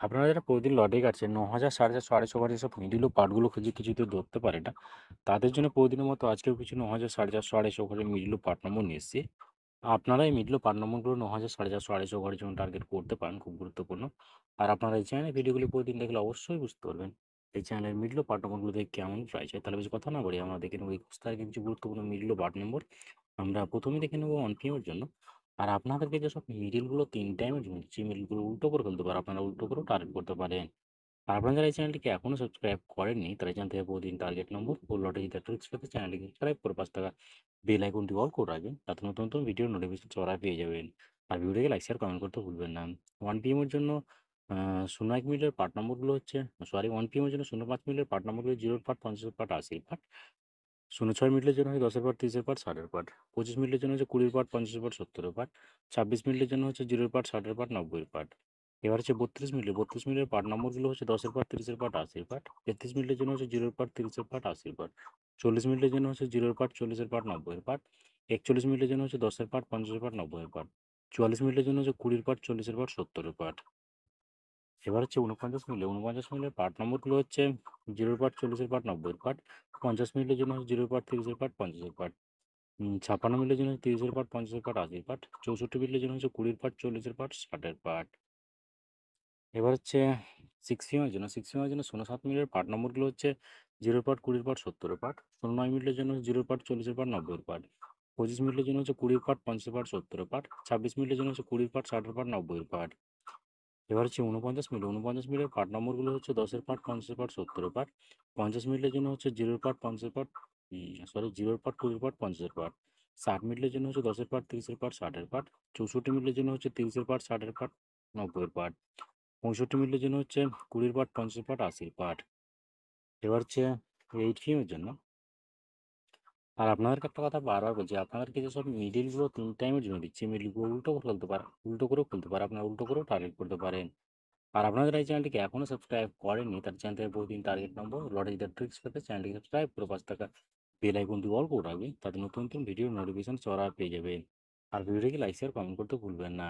আপনারা যারা প্রতিদিন লটারি কাটছেন ৯,০০০, ৪,৫০০, ৪,৫০০ যেসব মিডল ও পার্টগুলো খুঁজে কিছুতে ধরতে পারে না, তাদের জন্য প্রতিদিনের মতো আজকেও কিছু ৯,০০০, ৪,৫০০, ৪,৫০০ ঘরের মিডল ও পার্ট নম্বর নিয়ে এসেছি। আপনারা এই মিডল ও পার্ট নম্বরগুলো ৯,০০০, ৪,৫০০, ৪,৫০০ ঘরের জন্য টার্গেট করতে পারেন, খুব গুরুত্বপূর্ণ। আর আপনারা এই চ্যানেলের ভিডিওগুলি প্রতিদিন দেখলে অবশ্যই বুঝতে পারবেন এই চ্যানেলের মিডল ও পার্ট নম্বরগুলো দেখে কেমন প্রাইস হয়। তাহলে বেশি কথা না বলি আমরা দেখে নেব এই তারিখে কিছু গুরুত্বপূর্ণ মিডল ও পার্ট নম্বর। আমরা প্রথমেই দেখে নেব 1 PM এর জন্য। আর আপনাদেরকে যেসব মিডলগুলো ৩ টাইমের জন্য যে মিডলগুলো উল্টো করে ফেলতে পারে, আপনারা উল্টো করেও টার্গেট করতে পারেন। আর আপনারা যারা এই চ্যানেলটিকে এখনো সাবস্ক্রাইব করেননি, তারা এই চ্যানেল থেকে প্রতিদিন টার্গেট নম্বর ও লটারি জেতার ট্রিক্স পেতে চ্যানেলটিকে সাবস্ক্রাইব করে পাশে থাকা বেল আইকনটি অল করে রাখবেন, তাতে নতুন নতুন ভিডিওর নোটিফিকেশন সবার পেয়ে যাবেন। আর ভিডিওটিকে লাইক শেয়ার কমেন্ট করতে ভুলবেন না। 1 PM এর জন্য ০১ মিনিটের পার্ট নম্বরগুলো হচ্ছে, 1 PM এর জন্য ০৫ মিনিটের পার্ট নম্বরগুলো 0 পার্ট, 50 পার্ট, 80 পার্ট। ০৬ মিনিটের জন্য হয় 10-এর পার্ট, 30-এর পার্ট, 60-এর পার্ট। 25 মিনিটের জন্য হচ্ছে 20-এর পার্ট, 50-এর পার্ট, 70-এর পার্ট। 26 মিনিটের জন্য হচ্ছে 0-এর পার্ট, 60-এর পার্ট, 90-এর পার্ট। এবার হচ্ছে 32 মিনিটের পার্ট নম্বরগুলো হচ্ছে 10-এর পার্ট, 30-এর পার্ট, 80-এর পার্ট। 33 মিনিটের জন্য হচ্ছে 0-এর পার্ট, 30-এর পার্ট, 80-এর পার্ট। 40 মিনিটের জন্য হচ্ছে 0-এর পার্ট, 40-এর পার্ট, 90-এর পার্ট। 41 মিনিটের জন্য হচ্ছে 10-এর পার্ট, 50-এর পার্ট, 90-এর পার্ট। 44 মিনিটের জন্য হচ্ছে 20-এর পার্ট, 40-এর পার্ট, 70-এর পার্ট। এবার হচ্ছে 49 মিনিটের পার্ট নম্বরগুলো হচ্ছে 0-এর পার্ট, 40-এর পার্ট, 90-এর পার্ট। 50 মিনিটের জন্য হচ্ছে 0-এর পার্ট, 30-এর পার্ট, 50-এর পার্ট। 56 মিনিটের জন্য 30-এর পার্ট, 50-এর পার্ট, 80-এর পার্ট। 64 মিনিটের জন্য হচ্ছে 20-এর পার্ট, 40-এর পার্ট, 60-এর পার্ট। এবার হচ্ছে 6 PM এর জন্য 07 মিনিটের পার্ট নম্বরগুলো হচ্ছে 0-এর পার্ট, 20-এর পার্ট, 70-এর পার্ট। 09 মিনিটের জন্য 0-এর পার্ট, 40-এর পার্ট, 90-এর পার্ট। 25 মিনিটের জন্য হচ্ছে 20-এর পার্ট, 50-এর পার্ট, 70-এর পার্ট। 26 মিনিটের জন্য হচ্ছে 20-এর পার্ট, 60-এর পার্ট, 90-এর পার্ট। এবার হচ্ছে 49 মিনিটের পার্ট নম্বরগুলো হচ্ছে 10-এর পার্ট, 50-এর পার্ট, 70-এর পার্ট। 50 মিনিটের জন্য হচ্ছে 0-এর পার্ট, 50-এর পার্ট, 0-এর পার্ট, 20-এর পার্ট, 50-এর পার্ট। 60 মিনিটের জন্য হচ্ছে 10-এর পার্ট, 30-এর পার্ট, 60-এর পার্ট। 64 মিনিটের জন্য হচ্ছে 30-এর পার্ট, 60-এর পার্ট, 90-এর পার্ট। 65 মিনিটের জন্য হচ্ছে 20-এর পার্ট, 50-এর পার্ট, 80-এর পার্ট। এবার হচ্ছে 8 PM এর জন্য। আর আপনাদেরকে একটা কথা বারবার বলছি, আপনাদেরকে যেসব মিডিলগুলো 3 টাইমের জন্য দিচ্ছি, মিডিলগুলো উল্টো করে ফেলতে পারেন, উল্টো করেও ফেলতে পারে, আপনারা উল্টো করেও টার্গেট করতে পারেন। আর আপনারা যারা এই চ্যানেলটিকে এখনো সাবস্ক্রাইব করেননি, তার চ্যানেল থেকে প্রতিদিন টার্গেট নম্বর, লটারি জেতার ট্রিক্স পেতে চ্যানেলটিকে সাবস্ক্রাইব করে পাশে থাকা বেল আইকনটি অল করে রাখবেন, তাতে নতুন নতুন ভিডিওর নোটিফিকেশন সবার পেয়ে যাবেন। আর ভিডিওটিকে লাইক শেয়ার কমেন্ট করতে ভুলবেন না।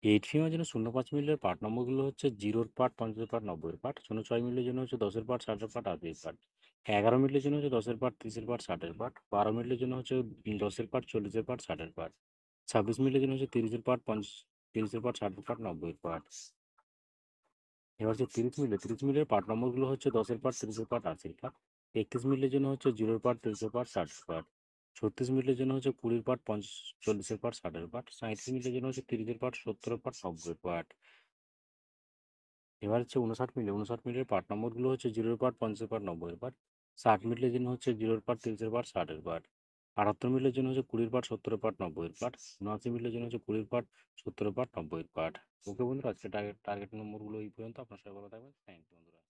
8 PM এর জন্য 05 মিনিটের পার্ট নম্বরগুলো হচ্ছে 0-এর পার্ট, 50-এর পার্ট, 90-এর পার্ট। 06 মিনিটের জন্য হচ্ছে 10-এর পার্ট, 60-এর পার্ট, 80-এর পার্ট। 11 মিনিটের জন্য হচ্ছে 10-এর পার্ট, 30-এর পার্ট, 60-এর পার্ট। 12 মিনিটের জন্য হচ্ছে 10-এর পার্ট, 40-এর পার্ট, 60-এর পার্ট। 26 মিনিটের জন্য হচ্ছে 30-এর পার্ট, 30-এর পার্ট, 60-এর পার্ট, 90-এর পার্ট। এবার হচ্ছে 30 মিনিটের পার্ট নম্বরগুলো হচ্ছে 10-এর পার্ট, 30-এর পার্ট, 80-এর পার্ট। 31 মিনিটের জন্য হচ্ছে 0-এর পার্ট, 30-এর পার্ট, 60-এর পার্ট। 36 মিনিটের জন্য হচ্ছে 20-এর পার্ট, 40-এর পার্ট, 60-এর পার্ট। 37 মিনিটের জন্য হচ্ছে 30-এর পার্ট, 70-এর পার্ট, 90-এর পার্ট। এবার হচ্ছে 59 মিনিটের পার্ট নম্বরগুলো হচ্ছে 0-এর পার্ট, 50-এর পার্ট, 90-এর পার্ট। 60 মিনিটের জন্য হচ্ছে 0-এর পার্ট, 30-এর পার্ট, 60-এর পার্ট। 78 মিনিটের জন্য হচ্ছে 20-এর পার্ট, 70-এর পার্ট, 90-এর পার্ট। 79 মিনিটের জন্য হচ্ছে 20-এর পার্ট, 70-এর পার্ট, 90-এর পার্ট। ওকে বন্ধুরা, আজকে টার্গেট নম্বরগুলো এই পর্যন্ত। আপনার সবাই ভালো থাকবেন। থ্যাংক ইউ বন্ধুরা।